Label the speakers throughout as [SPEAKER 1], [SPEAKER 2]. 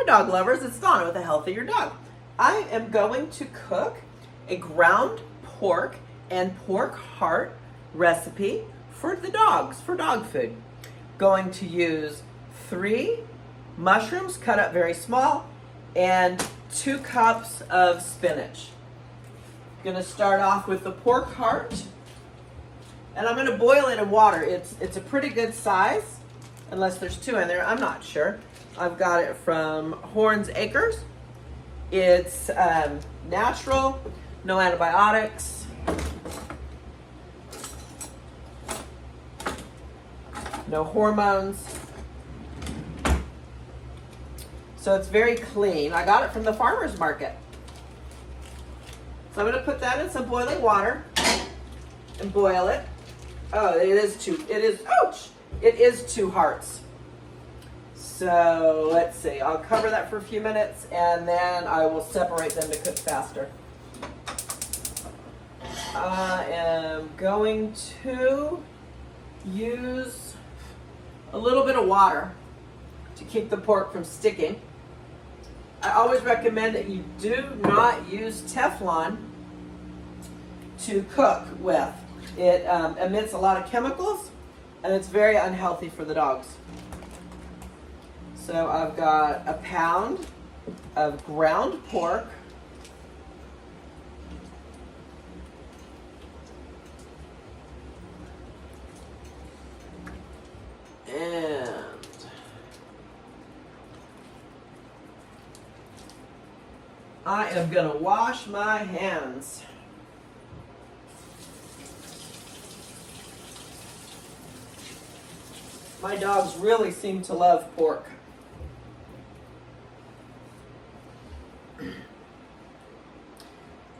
[SPEAKER 1] dog lovers, it's Donna with A Healthy Your Dog. I am going to cook a ground pork and pork heart recipe for the dogs, for dog food. Going to use 3 mushrooms cut up very small and 2 cups of spinach. Going to start off with the pork heart, and I'm going to boil it in water. It's a pretty good size, unless there's 2 in there, I'm not sure. I've got it from Horns Acres. It's natural, no antibiotics. No hormones. So it's very clean. I got it from the farmer's market. So I'm going to put that in some boiling water and boil it. Oh, it is 2 hearts. So let's see, I'll cover that for a few minutes and then I will separate them to cook faster. I am going to use a little bit of water to keep the pork from sticking. I always recommend that you do not use Teflon to cook with. It emits a lot of chemicals and it's very unhealthy for the dogs. So I've got a pound of ground pork. And I am going to wash my hands. My dogs really seem to love pork.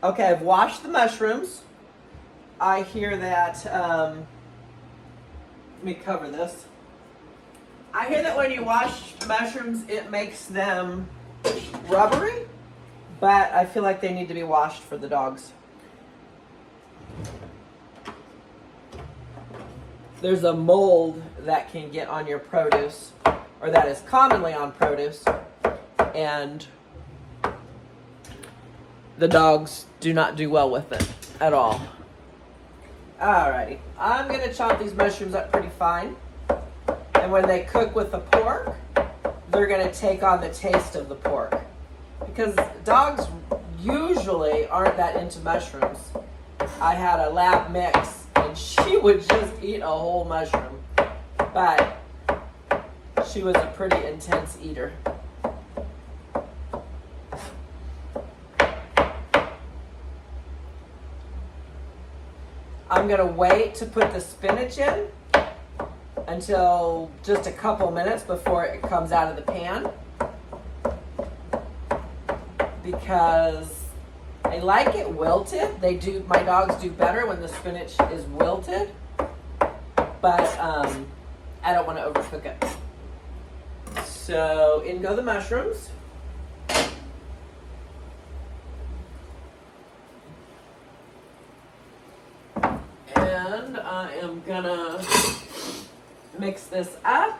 [SPEAKER 1] Okay, I've washed the mushrooms. I hear that, let me cover this. I hear that when you wash mushrooms, it makes them rubbery, but I feel like they need to be washed for the dogs. There's a mold that can get on your produce, or that is commonly on produce, and the dogs do not do well with it at all. Alrighty, I'm going to chop these mushrooms up pretty fine. And when they cook with the pork, they're going to take on the taste of the pork. Because dogs usually aren't that into mushrooms. I had a lab mix and she would just eat a whole mushroom. But she was a pretty intense eater. I'm going to wait to put the spinach in until just a couple minutes before it comes out of the pan, because I like it wilted. My dogs do better when the spinach is wilted, but I don't want to overcook it. So in go the mushrooms. And I am gonna mix this up.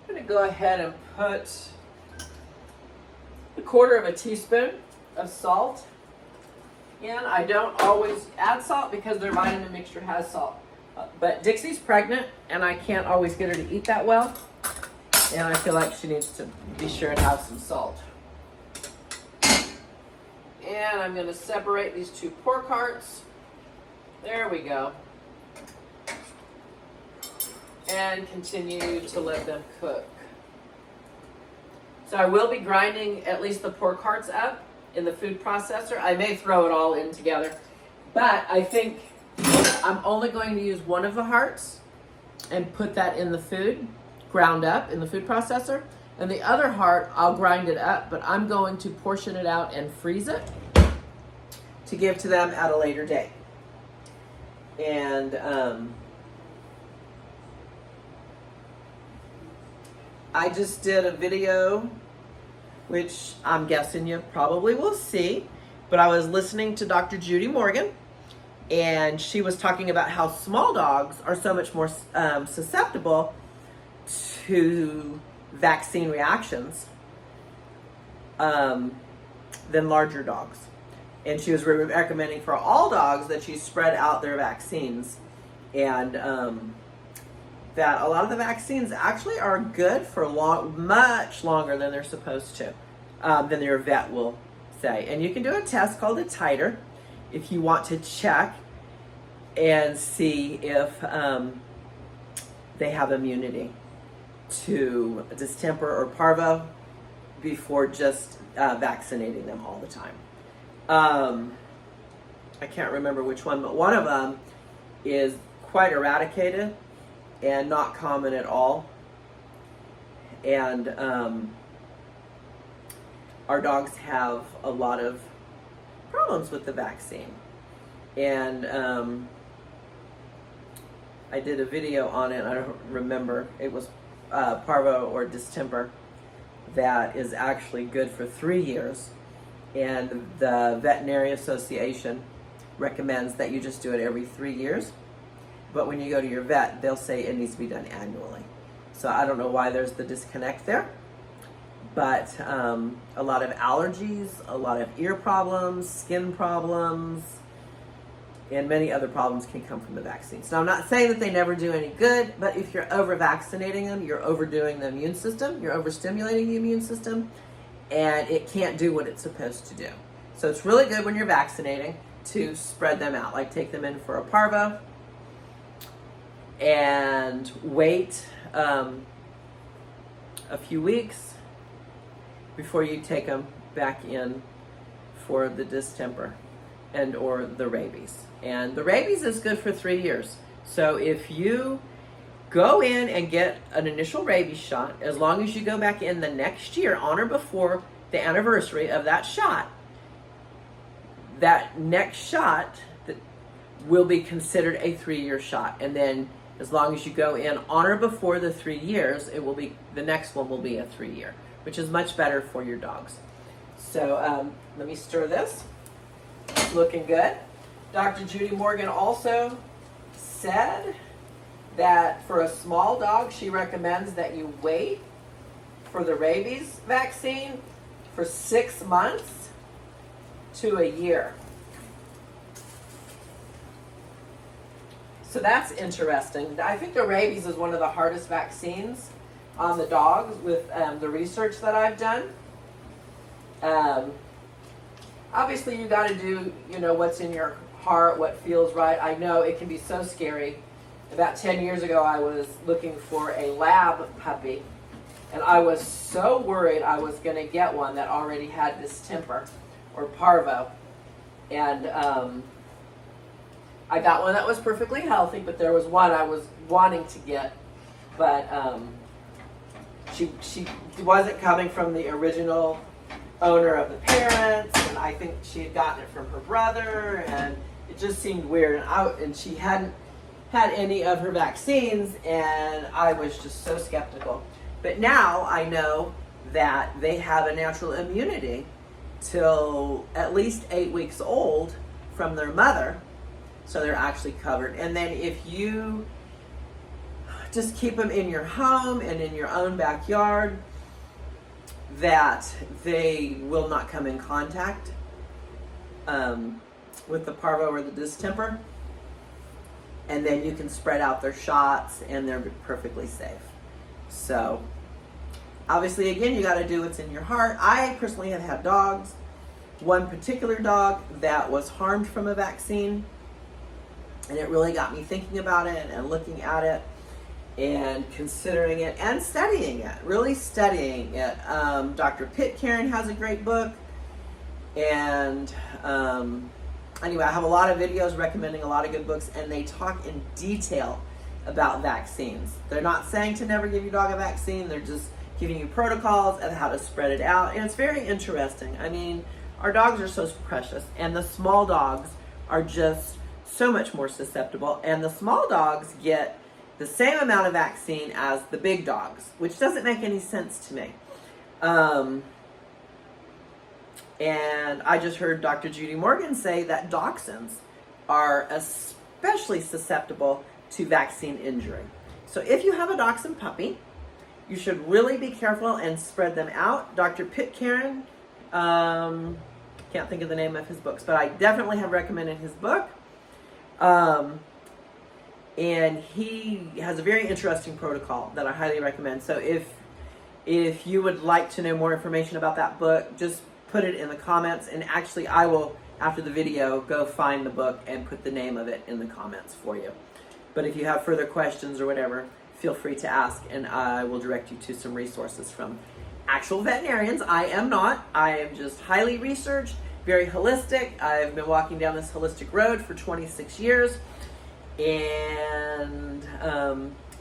[SPEAKER 1] I'm gonna go ahead and put a 1/4 teaspoon of salt. And I don't always add salt because their vitamin mixture has salt. But Dixie's pregnant and I can't always get her to eat that well. And I feel like she needs to be sure and have some salt. And I'm going to separate these 2 pork hearts. There we go. And continue to let them cook. So I will be grinding at least the pork hearts up in the food processor. I may throw it all in together, but I think I'm only going to use one of the hearts and put that in the food, ground up in the food processor, and the other heart I'll grind it up, but I'm going to portion it out and freeze it to give to them at a later date. And I just did a video, which I'm guessing you probably will see, but I was listening to Dr. Judy Morgan, and she was talking about how small dogs are so much more susceptible to vaccine reactions than larger dogs. And she was recommending for all dogs that you spread out their vaccines, and that a lot of the vaccines actually are good for much longer than they're supposed to, than your vet will say. And you can do a test called a titer if you want to check and see if they have immunity to distemper or parvo before just vaccinating them all the time. I can't remember which one, but one of them is quite eradicated and not common at all. And our dogs have a lot of problems with the vaccine. And I did a video on it, I don't remember, it was parvo or distemper, that is actually good for 3 years. And the Veterinary Association recommends that you just do it every 3 years. But when you go to your vet, they'll say it needs to be done annually. So I don't know why there's the disconnect there. But a lot of allergies, a lot of ear problems, skin problems, and many other problems can come from the vaccines. Now, I'm not saying that they never do any good, but if you're over-vaccinating them, you're overdoing the immune system, you're overstimulating the immune system, and it can't do what it's supposed to do. So it's really good when you're vaccinating to spread them out, like take them in for a parvo and wait a few weeks before you take them back in for the distemper and or the rabies. And the rabies is good for 3 years. So if you go in and get an initial rabies shot, as long as you go back in the next year, on or before the anniversary of that shot, that next shot that will be considered a 3-year shot. And then as long as you go in on or before the 3 years, it will be, the next one will be a 3-year, which is much better for your dogs. So let me stir this. It's looking good. Dr. Judy Morgan also said that for a small dog, she recommends that you wait for the rabies vaccine for 6 months to a year. So that's interesting. I think the rabies is one of the hardest vaccines on the dogs with the research that I've done. Obviously, you got to do, what's in your heart, what feels right. I know it can be so scary. About 10 years ago, I was looking for a lab puppy, and I was so worried I was going to get one that already had distemper or parvo. And I got one that was perfectly healthy, but there was one I was wanting to get, but she wasn't coming from the original owner of the parents, and I think she had gotten it from her brother, and it just seemed weird. And she hadn't had any of her vaccines, and I was just so skeptical. But now I know that they have a natural immunity till at least 8 weeks old from their mother, so they're actually covered. And then if you just keep them in your home and in your own backyard, that they will not come in contact with the parvo or the distemper, and then you can spread out their shots and they're perfectly safe. So obviously, again, you got to do what's in your heart. I personally have had dogs, one particular dog that was harmed from a vaccine, and it really got me thinking about it and looking at it and considering it and studying it, really studying it. Dr. Pitcairn has a great book, and anyway, I have a lot of videos recommending a lot of good books, and they talk in detail about vaccines. They're not saying to never give your dog a vaccine, they're just giving you protocols of how to spread it out, and it's very interesting. I mean, our dogs are so precious, and the small dogs are just so much more susceptible, and the small dogs get the same amount of vaccine as the big dogs, which doesn't make any sense to me. And I just heard Dr. Judy Morgan say that dachshunds are especially susceptible to vaccine injury. So if you have a dachshund puppy, you should really be careful and spread them out. Dr. Pitcairn, can't think of the name of his books, but I definitely have recommended his book. And he has a very interesting protocol that I highly recommend. So if you would like to know more information about that book, just put it in the comments, and actually I will, after the video, go find the book and put the name of it in the comments for you. But if you have further questions or whatever, feel free to ask, and I will direct you to some resources from actual veterinarians. I am not. I am just highly researched, very holistic. I've been walking down this holistic road for 26 years, and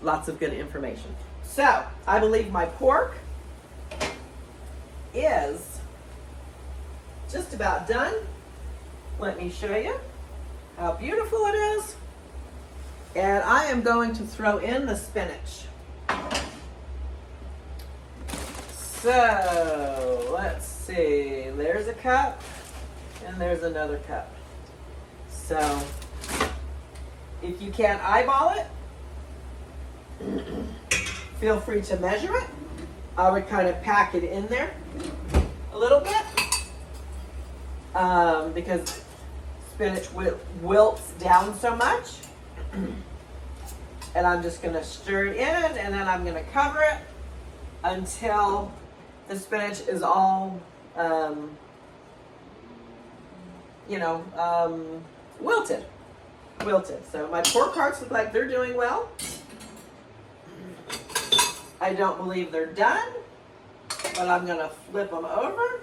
[SPEAKER 1] lots of good information. So I believe my pork is just about done. Let me show you how beautiful it is. And I am going to throw in the spinach. So let's see, there's a cup and there's another cup. So if you can't eyeball it, feel free to measure it. I would kind of pack it in there a little bit because spinach wilts down so much. And I'm just going to stir it in, and then I'm going to cover it until the spinach is all, wilted. So my pork hearts look like they're doing well. I don't believe they're done, but I'm going to flip them over.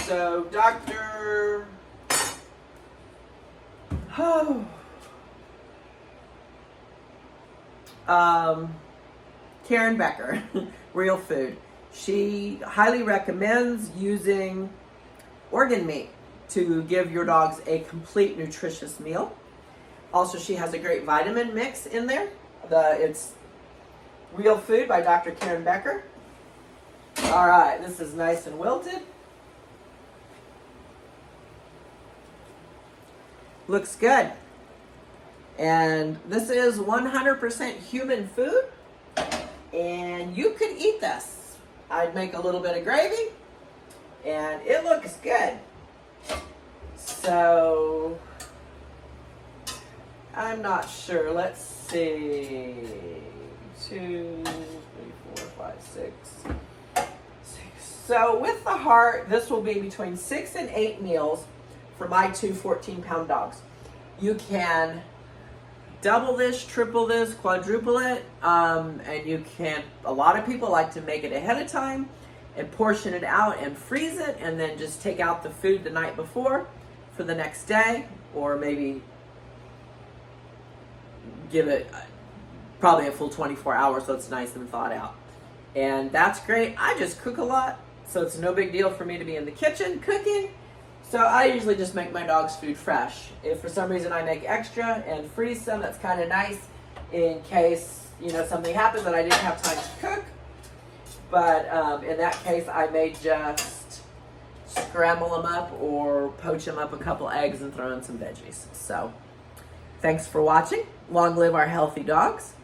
[SPEAKER 1] So Dr. Karen Becker, Real Food. She highly recommends using organ meat to give your dogs a complete nutritious meal. Also, she has a great vitamin mix in there. It's Real Food by Dr. Karen Becker. All right, this is nice and wilted. Looks good. And this is 100% human food, and you could eat this. I'd make a little bit of gravy, and it looks good. So I'm not sure. Let's see. 2, 3, 4, 5, 6. So with the heart, this will be between 6 and 8 meals for my 2 14-pound dogs. You can double this, triple this, quadruple it, and you can, a lot of people like to make it ahead of time and portion it out and freeze it, and then just take out the food the night before for the next day, or maybe give it probably a full 24 hours so it's nice and thawed out. And that's great. I just cook a lot, so it's no big deal for me to be in the kitchen cooking. So I usually just make my dog's food fresh. If for some reason I make extra and freeze some, that's kind of nice in case, something happens and I didn't have time to cook. But in that case, I may just scramble them up or poach them up a couple eggs and throw in some veggies. So thanks for watching. Long live our healthy dogs.